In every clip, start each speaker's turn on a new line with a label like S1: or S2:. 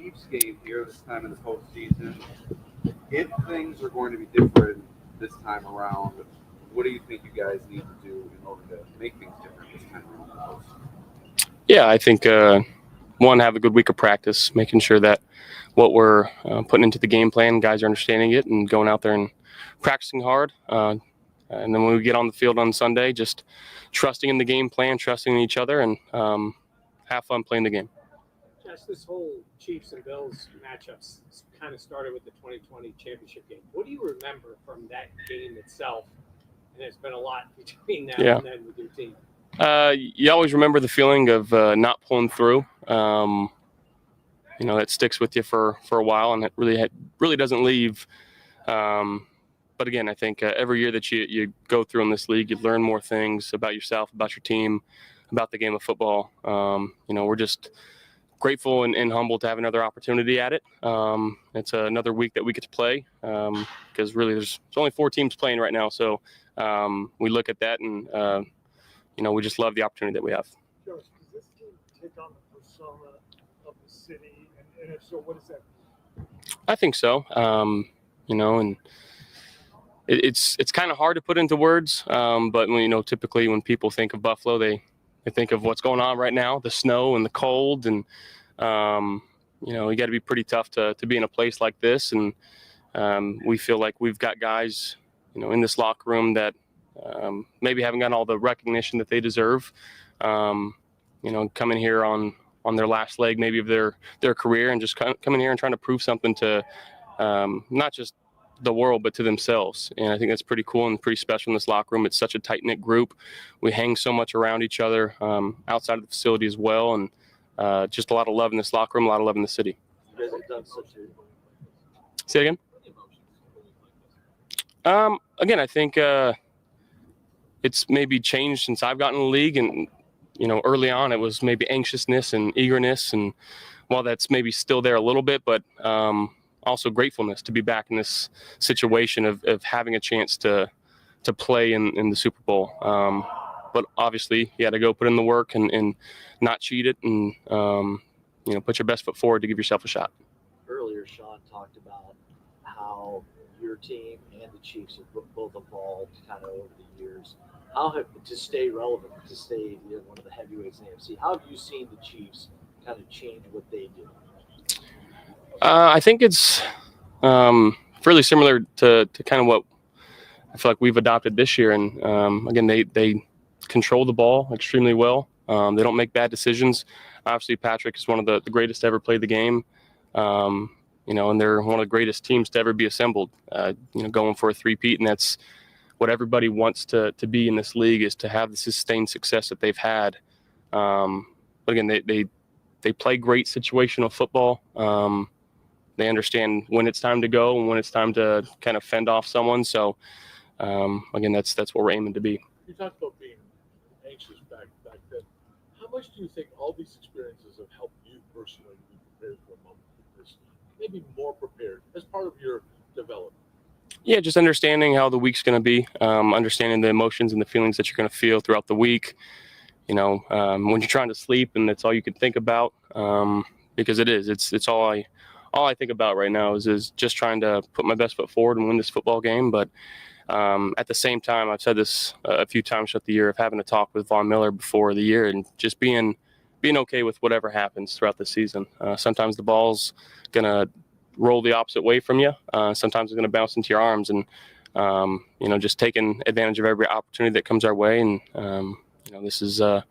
S1: Chiefs game here this time in the postseason. If things are going to be different this time around, what do you think you guys need to do in order to make things different this time around in the postseason?
S2: Yeah, I think one, have a good week of practice, making sure that what we're putting into the game plan, guys are understanding it and going out there and practicing hard. And then when we get on the field on Sunday, just trusting in the game plan, trusting in each other, and have fun playing the game.
S3: Josh, this whole Chiefs and Bills matchups kind of started with the 2020 championship game. What do you remember from that game itself? And there's been a lot between now and then with your team.
S2: You always remember the feeling of not pulling through. It sticks with you for a while, and it really doesn't leave. But again, I think every year that you go through in this league, you learn more things about yourself, about your team, about the game of football. We're just grateful and humbled to have another opportunity at it. It's another week that we get to play because really there's only 4 teams playing right now. So we look at that and, we just love the opportunity that we have.
S4: Josh, does this team take on the persona of the city? And if so, what is that?
S2: I think so. And it's kind of hard to put into words. But typically when people think of Buffalo, they think of what's going on right now, the snow and the cold. And, you got to be pretty tough to be in a place like this. And we feel like we've got guys, in this locker room that maybe haven't gotten all the recognition that they deserve. Coming here on their last leg maybe of their career and just coming here and trying to prove something to not just the world but to themselves. And I think that's pretty cool and pretty special in this locker room. It's such a tight-knit group. We hang so much around each other outside of the facility as well, and just a lot of love in this locker room, a lot of love in the city.
S5: You guys have done such a...
S2: Say again? Again, I think it's maybe changed since I've gotten in the league, and early on it was maybe anxiousness and eagerness, and while that's maybe still there a little bit, but also gratefulness to be back in this situation of having a chance to play in the Super Bowl. But obviously you had to go put in the work and not cheat it, and put your best foot forward to give yourself a shot.
S5: Earlier, Sean talked about how your team and the Chiefs have both evolved kind of over the years. To stay relevant, to stay one of the heavyweights in the AFC, how have you seen the Chiefs kind of change what they do?
S2: I think it's fairly similar to kind of what I feel like we've adopted this year. And again, they control the ball extremely well. They don't make bad decisions. Obviously, Patrick is one of the greatest to ever play the game. And they're one of the greatest teams to ever be assembled. Going for a three-peat, and that's what everybody wants to be in this league, is to have the sustained success that they've had. But again, they play great situational football. They understand when it's time to go and when it's time to kind of fend off someone. So again, that's what we're aiming to be.
S4: You talked about being anxious back then. How much do you think all these experiences have helped you personally be prepared for a moment like this? Maybe more prepared as part of your development?
S2: Yeah, just understanding how the week's going to be, understanding the emotions and the feelings that you're going to feel throughout the week. When you're trying to sleep and that's all you can think about, because it's all I think about right now is just trying to put my best foot forward and win this football game. But at the same time, I've said this a few times throughout the year, of having a talk with Von Miller before the year and just being okay with whatever happens throughout the season. Sometimes the ball's going to roll the opposite way from you. Sometimes it's going to bounce into your arms, and just taking advantage of every opportunity that comes our way. And this is a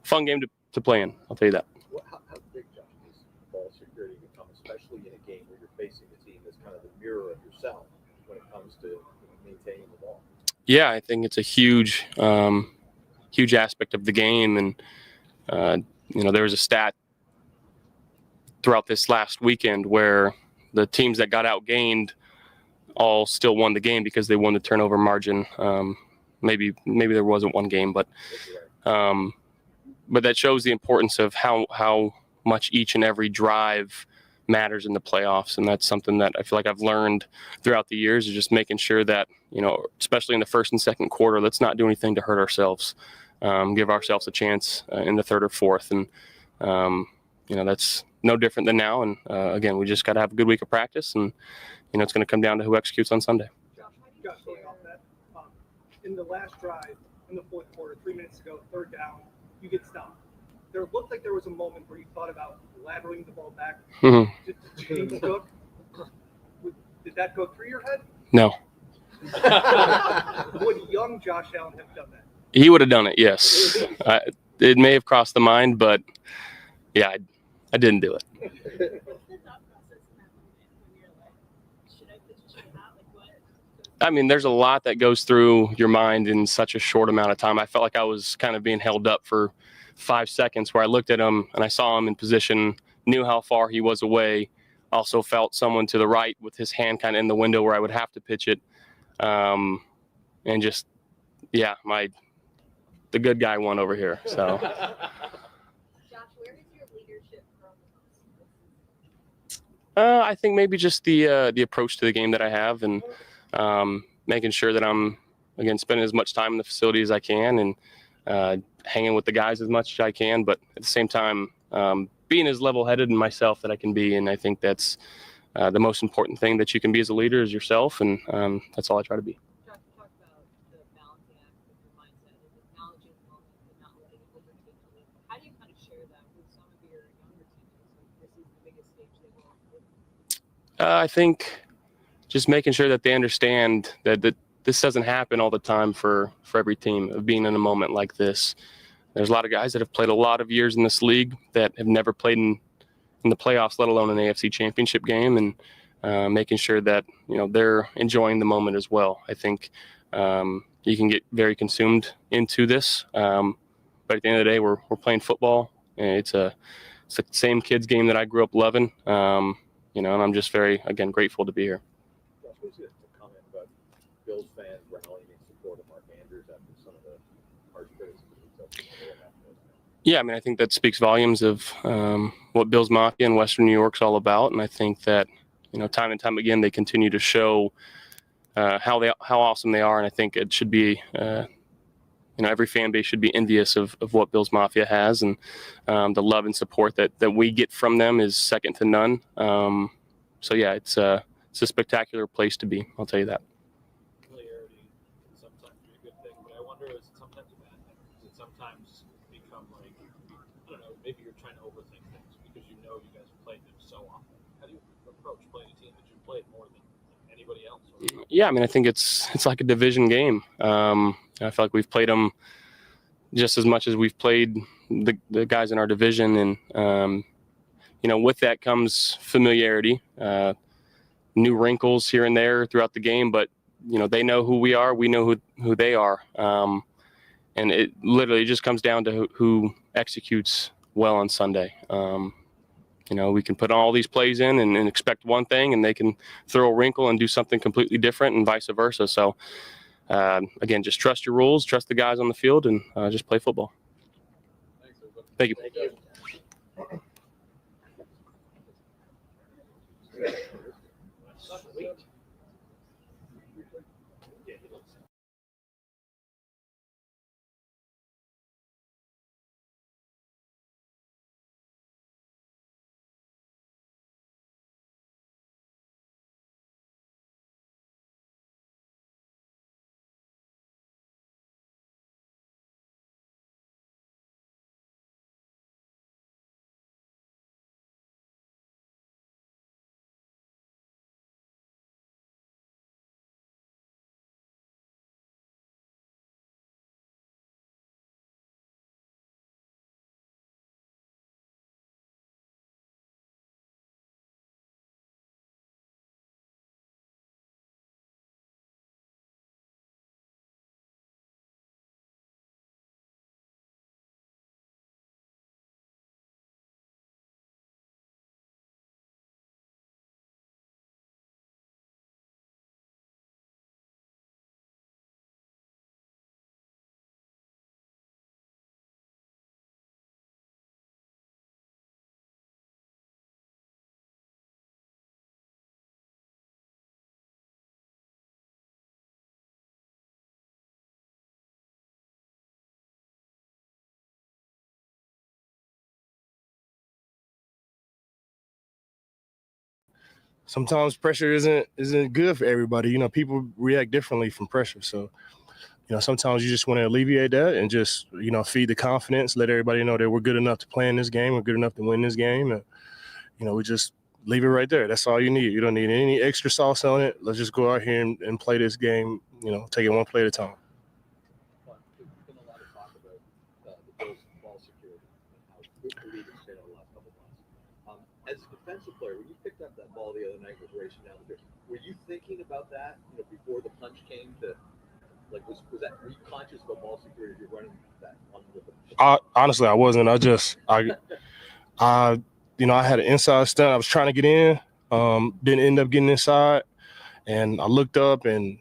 S2: fun game to play in, I'll tell you that.
S6: How big, Josh, is ball security become, especially in a game where you're facing a team that's kind of the mirror of yourself when it comes to maintaining the ball?
S2: Yeah, I think it's a huge aspect of the game. And there was a stat throughout this last weekend where the teams that got outgained all still won the game because they won the turnover margin. Maybe there wasn't one game, but that shows the importance of how much each and every drive matters in the playoffs. And that's something that I feel like I've learned throughout the years, is just making sure that, especially in the first and second quarter, let's not do anything to hurt ourselves. Give ourselves a chance in the third or fourth. And that's no different than now. And again, we just got to have a good week of practice, and it's going to come down to who executes on Sunday.
S7: Josh, going off that, in the last drive, in the fourth quarter, 3 minutes ago, third down, you get stopped. There looked like there was a moment where you thought about lateraling the ball back
S2: Mhm.
S7: to James Cook. Did that go through your head?
S2: No,
S7: Would young Josh Allen have done that?
S2: he would have done it. Yes, it may have crossed the mind, but yeah, I didn't do it.
S8: What's the thought process in that moment when you're like, should I pitch, should I not? Like what?
S2: I mean, there's a lot that goes through your mind in such a short amount of time. I felt like I was kind of being held up for 5 seconds where I looked at him and I saw him in position, knew how far he was away, also felt someone to the right with his hand kind of in the window where I would have to pitch it. And just, yeah, the good guy won over here. So
S8: Josh, where has your leadership grown the most?
S2: I think maybe just the approach to the game that I have, and making sure that I'm, again, spending as much time in the facility as I can, and hanging with the guys as much as I can, but at the same time, being as level-headed in myself that I can be. And I think that's the most important thing that you can be as a leader is yourself, and that's all I try to be.
S8: Josh, you talked about the balancing act with your mindset and acknowledging the moment and not letting it overtake you. How do you kind of share that with some of your younger teammates? Like, this is the biggest stage they will.
S2: I think just making sure that they understand that this doesn't happen all the time for every team, of being in a moment like this. There's a lot of guys that have played a lot of years in this league that have never played in the playoffs, let alone an AFC championship game, and making sure that they're enjoying the moment as well. I think you can get very consumed into this, but at the end of the day, we're playing football, and it's the same kids game that I grew up loving, and I'm just very, again, grateful to be here.
S6: Josh, what's your comment about Bills fans rallying in support of Mark Andrews after some of the harsh criticisms of the
S2: Yeah, I mean, I think that speaks volumes of what Bills Mafia in Western New York's all about, and I think that time and time again they continue to show how awesome they are, and I think it should be every fan base should be envious of what Bills Mafia has, and the love and support that we get from them is second to none. So yeah, it's a spectacular place to be. I'll tell you that.
S4: Familiarity can sometimes be a good thing, but I wonder, is it sometimes a bad thing? Does it sometimes become like, I don't know, maybe you're trying to overthink things because you guys have played them so often? How do you approach playing a team that you've played more than anybody else?
S2: Yeah, I mean, I think it's like a division game. I feel like we've played them just as much as we've played the guys in our division, and with that comes familiarity, new wrinkles here and there throughout the game, but they know who we are, we know who they are, and it literally just comes down to who executes well on Sunday. We can put all these plays in and expect one thing, and they can throw a wrinkle and do something completely different, and vice versa. So again, just trust your rules, trust the guys on the field, and just play football. Thank you.
S5: Thank you.
S9: sometimes pressure isn't good for everybody. You know, people react differently from pressure. So, you know, sometimes you just want to alleviate that and just, you know, feed the confidence, let everybody know that we're good enough to play in this game, we're good enough to win this game. And, you know, we just leave it right there. That's all you need. You don't need any extra sauce on it. Let's just go out here and play this game, you know, take it one play at a time.
S6: But there's been a lot of talk about the Bills' ball security and how good the lead has been over the last couple of months. As a defensive player, when you picked up that ball the other night was racing down the field, were you thinking about that, you know, before the punch came to, like, was that, were you conscious about ball security if you're running that on with the
S9: Honestly, I wasn't. You know, I had an inside stunt. I was trying to get in, didn't end up getting inside. And I looked up and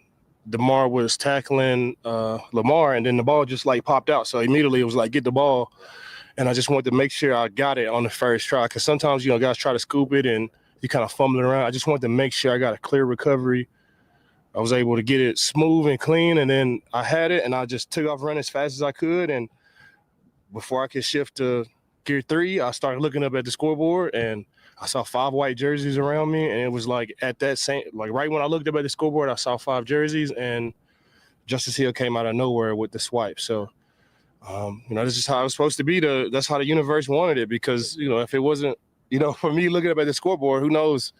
S9: DeMar was tackling Lamar, and then the ball just like popped out. So immediately it was like, get the ball. And I just wanted to make sure I got it on the first try. Because sometimes, you know, guys try to scoop it and you kind of fumbling around. I just wanted to make sure I got a clear recovery. I was able to get it smooth and clean, and then I had it, and I just took off running as fast as I could. And before I could shift to gear 3, I started looking up at the scoreboard, and I saw 5 white jerseys around me, and it was like at that same, like right when I looked up at the scoreboard, I saw 5 jerseys, and Justice Hill came out of nowhere with the swipe. So, you know, this is how it was supposed to be. That's how the universe wanted it, because, you know, if it wasn't, you know, for me looking up at the scoreboard, who knows?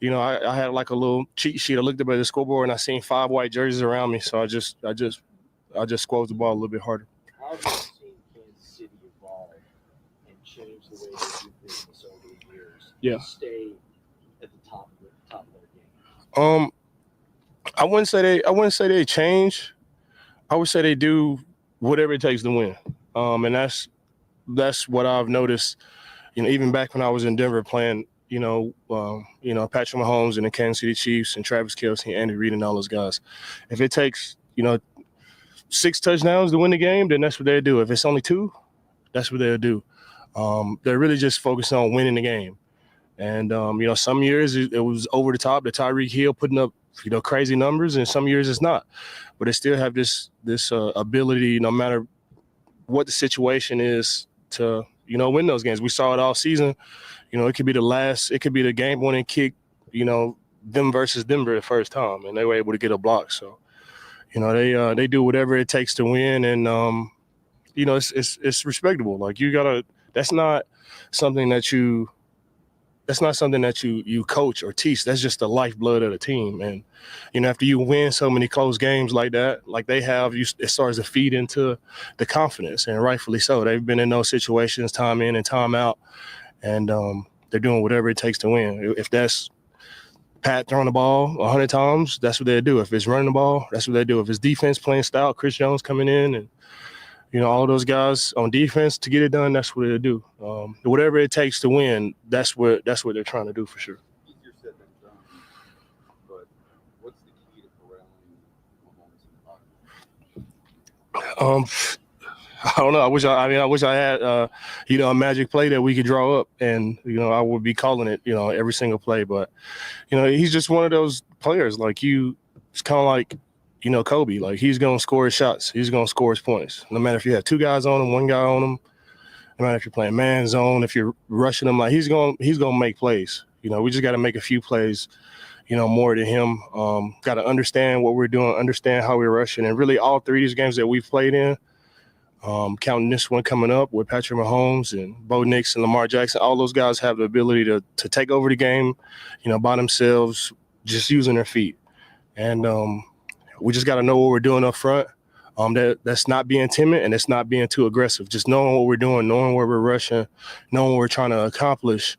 S9: You know, I had like a little cheat sheet. I looked up at the scoreboard and I seen 5 white jerseys around me, so I just squozed the ball a little bit harder.
S5: How have you seen Kansas City evolve and change the way they do business over the years
S9: Yeah.
S5: to stay at the top of their game?
S9: I wouldn't say they change. I would say they do whatever it takes to win. And that's what I've noticed. You know, even back when I was in Denver playing, you know, Patrick Mahomes and the Kansas City Chiefs and Travis Kelce and Andy Reid and all those guys. If it takes, you know, 6 touchdowns to win the game, then that's what they'll do. If it's only 2, that's what they'll do. They're really just focused on winning the game. And, you know, some years it was over the top, the Tyreek Hill putting up, you know, crazy numbers, and some years it's not. But they still have this ability, no matter what the situation is, to, you know, win those games. We saw it all season. You know, it could be the game-winning kick, you know, them versus Denver the first time, and they were able to get a block. So, you know, they do whatever it takes to win, and you know, it's respectable. Like, that's not something that you coach or teach. That's just the lifeblood of the team. And, you know, after you win so many close games like that, like they have, it starts to feed into the confidence, and rightfully so. They've been in those situations time in and time out, and they're doing whatever it takes to win. If that's Pat throwing the ball 100 times, that's what they do. If it's running the ball, that's what they do. If it's defense playing style, Chris Jones coming in, and, you know, all those guys on defense to get it done, that's what they do. Whatever it takes to win, that's what they're trying to do for sure.
S1: Easier said than done. But what's the key to corralling Mahomes in the pocket?
S9: I don't know. I wish I had, you know, a magic play that we could draw up, and, you know, I would be calling it, you know, every single play. But, you know, he's just one of those players. Like, it's kind of like, you know, Kobe. Like, he's going to score his shots. He's going to score his points. No matter if you have 2 guys on him, 1 guy on him, no matter if you're playing man zone, if you're rushing him, like, he's going to make plays. You know, we just got to make a few plays, you know, more than him. Got to understand what we're doing, understand how we're rushing. And really all 3 of these games that we've played in, counting this one coming up with Patrick Mahomes and Bo Nix and Lamar Jackson, all those guys have the ability to take over the game, you know, by themselves, just using their feet. And we just got to know what we're doing up front. That's not being timid, and it's not being too aggressive. Just knowing what we're doing, knowing where we're rushing, knowing what we're trying to accomplish,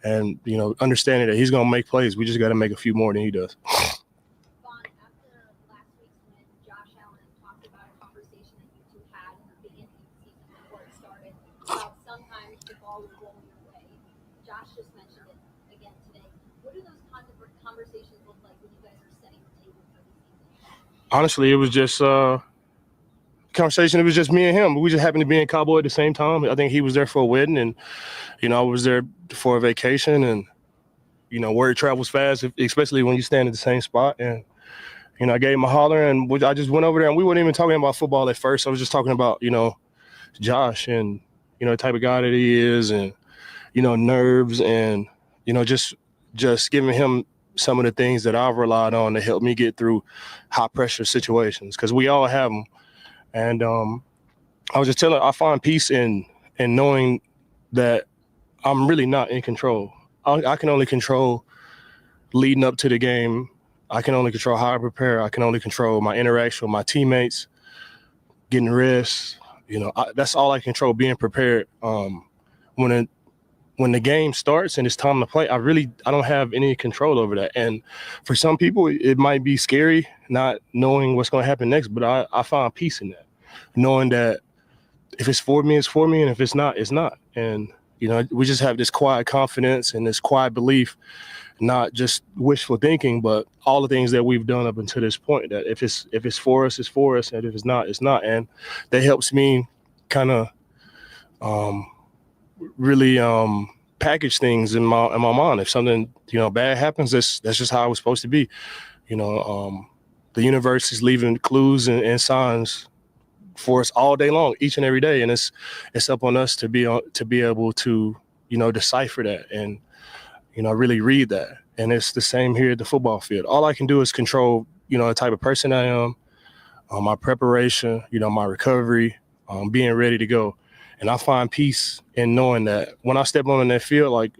S9: and, you know, understanding that he's going to make plays. We just got to make a few more than he does.
S10: Vaughn, after last week's win, Josh Allen talked about a conversation that you two had in the beginning of the season before it started about sometimes the ball will roll your way. Josh just mentioned it again today. What do those conversations look like when you guys are setting the table for the season?
S9: Honestly, it was just conversation. It was just me and him. We just happened to be in Cabo at the same time. I think he was there for a wedding, and, you know, I was there for a vacation, and, you know, word travels fast, especially when you stand at the same spot. And, you know, I gave him a holler, and I just went over there, and we weren't even talking about football at first. I was just talking about, you know, Josh and, you know, the type of guy that he is, and, you know, nerves, and, you know, just giving him some of the things that I've relied on to help me get through high pressure situations, because we all have them. And I was just telling, I find peace in knowing that I'm really not in control. I can only control leading up to the game. I can only control how I prepare. I can only control my interaction with my teammates, getting rest. That's all I control, being prepared. When the game starts and it's time to play, I don't have any control over that. And for some people, it might be scary not knowing what's going to happen next, but I find peace in that, knowing that if it's for me, it's for me, and if it's not, it's not. And, we just have this quiet confidence and this quiet belief, not just wishful thinking, but all the things that we've done up until this point, that if it's for us, it's for us, and if it's not, it's not. And that helps me kind of really package things in my mind. If something bad happens, that's just how it was supposed to be. The universe is leaving clues and signs for us all day long, each and every day, and it's up on us to be able to decipher that and really read that. And it's the same here at the football field. All I can do is control the type of person I am, my preparation, my recovery, being ready to go. And I find peace in knowing that when I step on that field, like,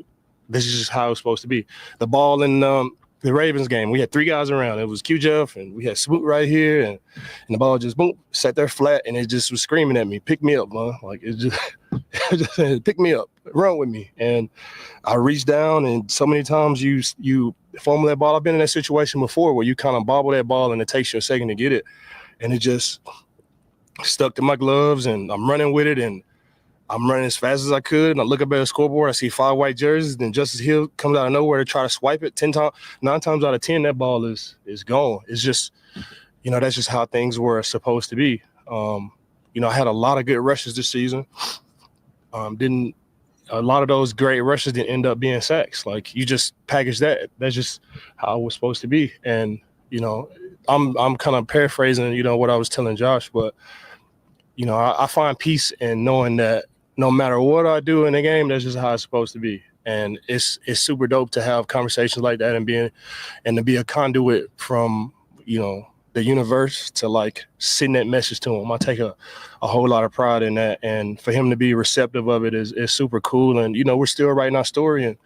S9: this is just how it's supposed to be. The ball in the Ravens game, we had 3 guys around. It was Q-Jeff, and we had Smoot right here, and the ball just, boom, sat there flat, and it just was screaming at me, pick me up, man. Like, it just pick me up, run with me. And I reached down, and so many times you fumble that ball. I've been in that situation before where you kind of bobble that ball, and it takes you a second to get it, and it just stuck to my gloves, and I'm running with it, and I'm running as fast as I could, and I look up at the scoreboard. I see 5 white jerseys. Then Justice Hill comes out of nowhere to try to swipe it. 9 times out of 10, that ball is gone. It's just, that's just how things were supposed to be. I had a lot of good rushes this season. A lot of those great rushes didn't end up being sacks. Like, you just package that. That's just how it was supposed to be. And I'm kind of paraphrasing, what I was telling Josh, but I find peace in knowing that no matter what I do in the game, that's just how it's supposed to be. And it's super dope to have conversations like that and to be a conduit from, the universe to, like, send that message to him. I take a whole lot of pride in that. And for him to be receptive of it is super cool. And, we're still writing our story. And,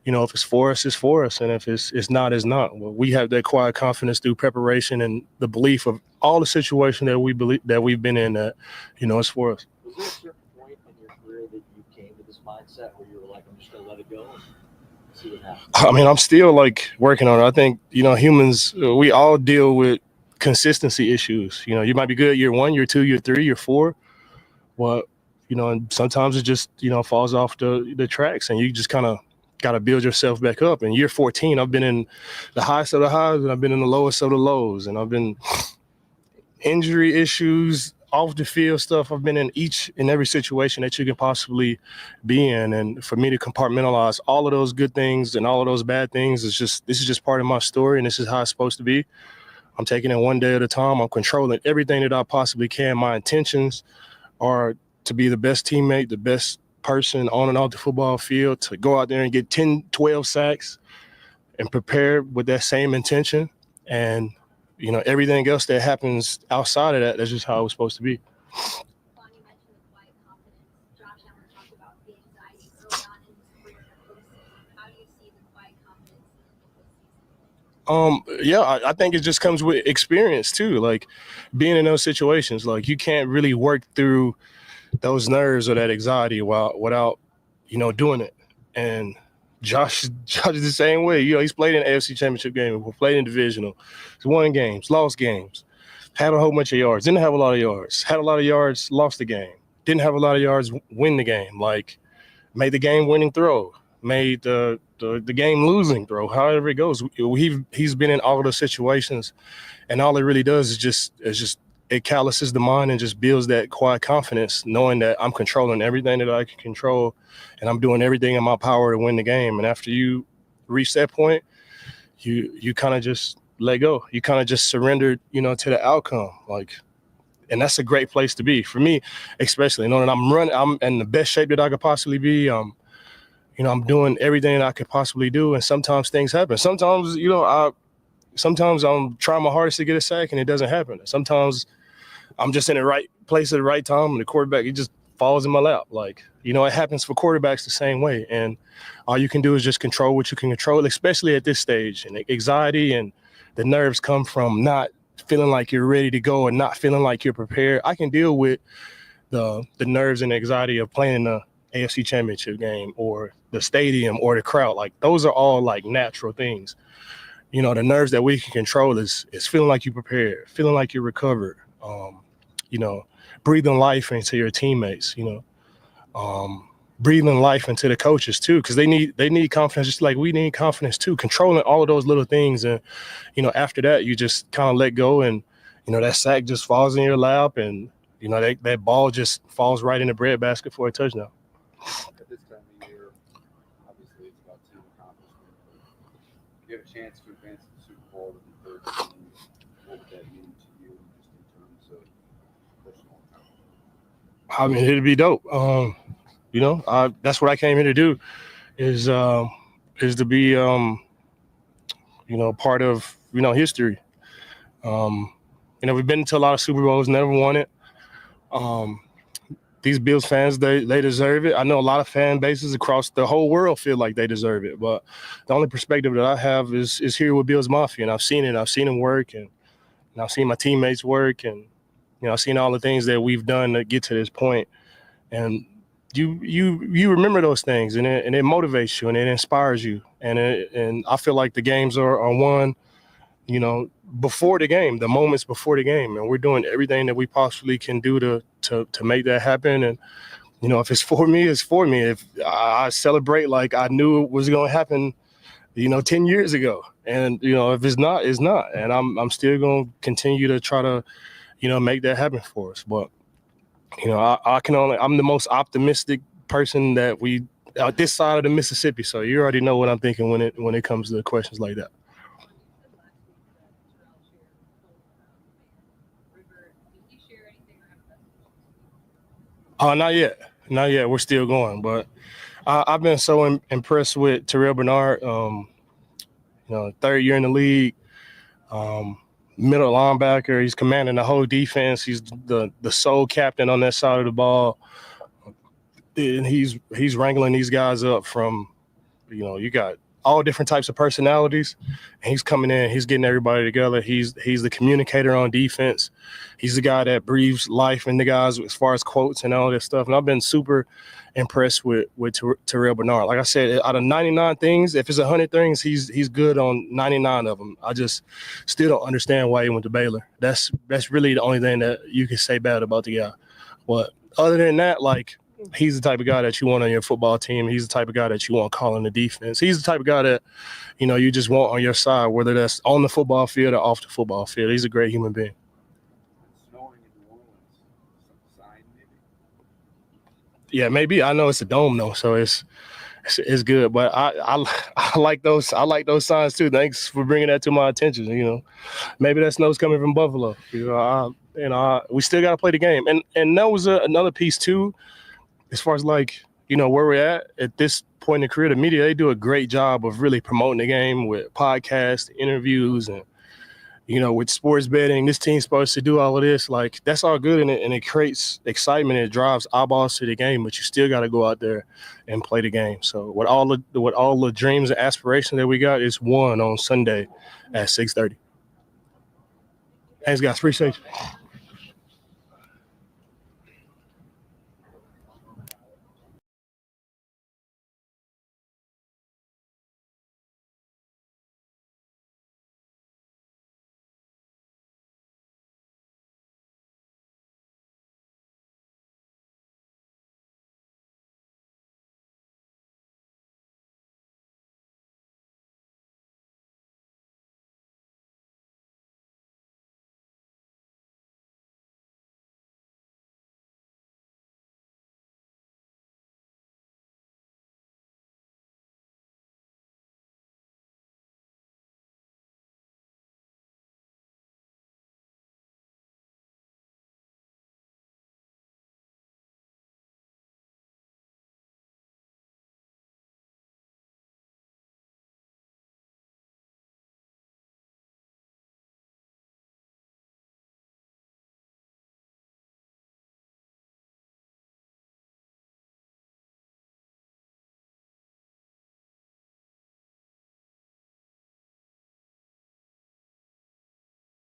S9: if it's for us, it's for us. And if it's not, it's not. Well, we have that quiet confidence through preparation and the belief of all the situation that we've been in that, it's for us.
S5: Was there a certain point in your career that you came to this mindset where you were like, I'm just going to let it go and see what happens?
S9: I mean, I'm still, like, working on it. I think, humans, we all deal with consistency issues. You might be good year 1, year 2, year 3, year 4. Well, and sometimes it just, falls off the tracks, and you just kind of got to build yourself back up. In year 14, I've been in the highest of the highs, and I've been in the lowest of the lows, and I've been injury issues, off the field stuff. I've been in each and every situation that you can possibly be in. And for me to compartmentalize all of those good things and all of those bad things, this is just part of my story, and this is how it's supposed to be. I'm taking it one day at a time. I'm controlling everything that I possibly can. My intentions are to be the best teammate, the best person on and off the football field, to go out there and get 10, 12 sacks and prepare with that same intention. And, everything else that happens outside of that, that's just how it was supposed to be.
S10: Bonnie mentioned the quiet confidence. Josh Allen talked about the anxiety early on in his career in the postseason. How do you see the quiet confidence in the postseason?
S9: Yeah, I think it just comes with experience too. Like, being in those situations, like, you can't really work through those nerves or that anxiety without doing it. And Josh is the same way. He's played in the AFC Championship game, played in divisional, he's won games, lost games, had a whole bunch of yards, didn't have a lot of yards, had a lot of yards, lost the game, didn't have a lot of yards, win the game, like, made the game winning throw, made the game losing throw, however it goes. He's been in all of those situations, and all it really does is just it calluses the mind and just builds that quiet confidence, knowing that I'm controlling everything that I can control, and I'm doing everything in my power to win the game. And after you reach that point, you kind of just let go. You kind of just surrender, to the outcome. Like, and that's a great place to be for me, especially knowing that I'm in the best shape that I could possibly be. I'm doing everything I could possibly do, and sometimes things happen. Sometimes, sometimes I'm trying my hardest to get a sack and it doesn't happen. Sometimes I'm just in the right place at the right time and the quarterback, it just falls in my lap. Like, it happens for quarterbacks the same way. And all you can do is just control what you can control, especially at this stage. And anxiety and the nerves come from not feeling like you're ready to go and not feeling like you're prepared. I can deal with the nerves and anxiety of playing the AFC Championship game or the stadium or the crowd. Like, those are all like natural things. The nerves that we can control is feeling like you're prepared, feeling like you're recovered, breathing life into your teammates, breathing life into the coaches too, because they need confidence just like we need confidence too, controlling all of those little things. And, after that, you just kind of let go and, that sack just falls in your lap and, that ball just falls right in the breadbasket for a touchdown.
S1: At this time of year, obviously it's about team accomplishment. If you have a chance to advance to the Super Bowl to the third team, what would that mean to you just in terms of personal accomplishment?
S9: I mean, it'd be dope. That's what I came here to do is to be, part of, history. We've been to a lot of Super Bowls, never won it. These Bills fans, they deserve it. I know a lot of fan bases across the whole world feel like they deserve it, but the only perspective that I have is here with Bills Mafia, and I've seen it. I've seen them work, and I've seen my teammates work, and I've seen all the things that we've done to get to this point. And you remember those things, and it motivates you, and it inspires you, and I feel like the games are won, before the game, the moments before the game, and we're doing everything that we possibly can do to make that happen. And if it's for me, it's for me. If I celebrate like I knew it was going to happen, 10 years ago, and if it's not, it's not, and I'm still going to continue to try to make that happen for us. But I'm the most optimistic person that we this side of the Mississippi, so you already know what I'm thinking when it comes to questions like that. Not yet. We're still going, but I've been so impressed with Terrell Bernard. Third year in the league, middle linebacker. He's commanding the whole defense. He's the sole captain on that side of the ball, and he's wrangling these guys up from, you got all different types of personalities, and he's coming in, he's getting everybody together. He's the communicator on defense. He's the guy that breathes life in the guys as far as quotes and all this stuff. And I've been super impressed with Terrell Bernard. Like I said, out of 99 things, if it's 100 things, he's good on 99 of them. I just still don't understand why he went to Baylor. That's really the only thing that you can say bad about the guy. But other than that, like, he's the type of guy that you want on your football team. He's the type of guy that you want calling the defense. He's the type of guy that, you just want on your side, whether that's on the football field or off the football field. He's a great human being.
S1: Snowing in New Orleans, some sign maybe?
S9: Yeah, maybe. I know it's a dome though, so it's good. But I like those. I like those signs too. Thanks for bringing that to my attention. Maybe that snow's coming from Buffalo. We still got to play the game, and that was another piece too. As far as where we're at this point in the career, the media, they do a great job of really promoting the game with podcasts, interviews, and, with sports betting. This team's supposed to do all of this. Like, that's all good, and it creates excitement. It drives eyeballs to the game, but you still got to go out there and play the game. So with all the dreams and aspirations that we got, it's won on Sunday at 6:30. Thanks, guys. Appreciate you.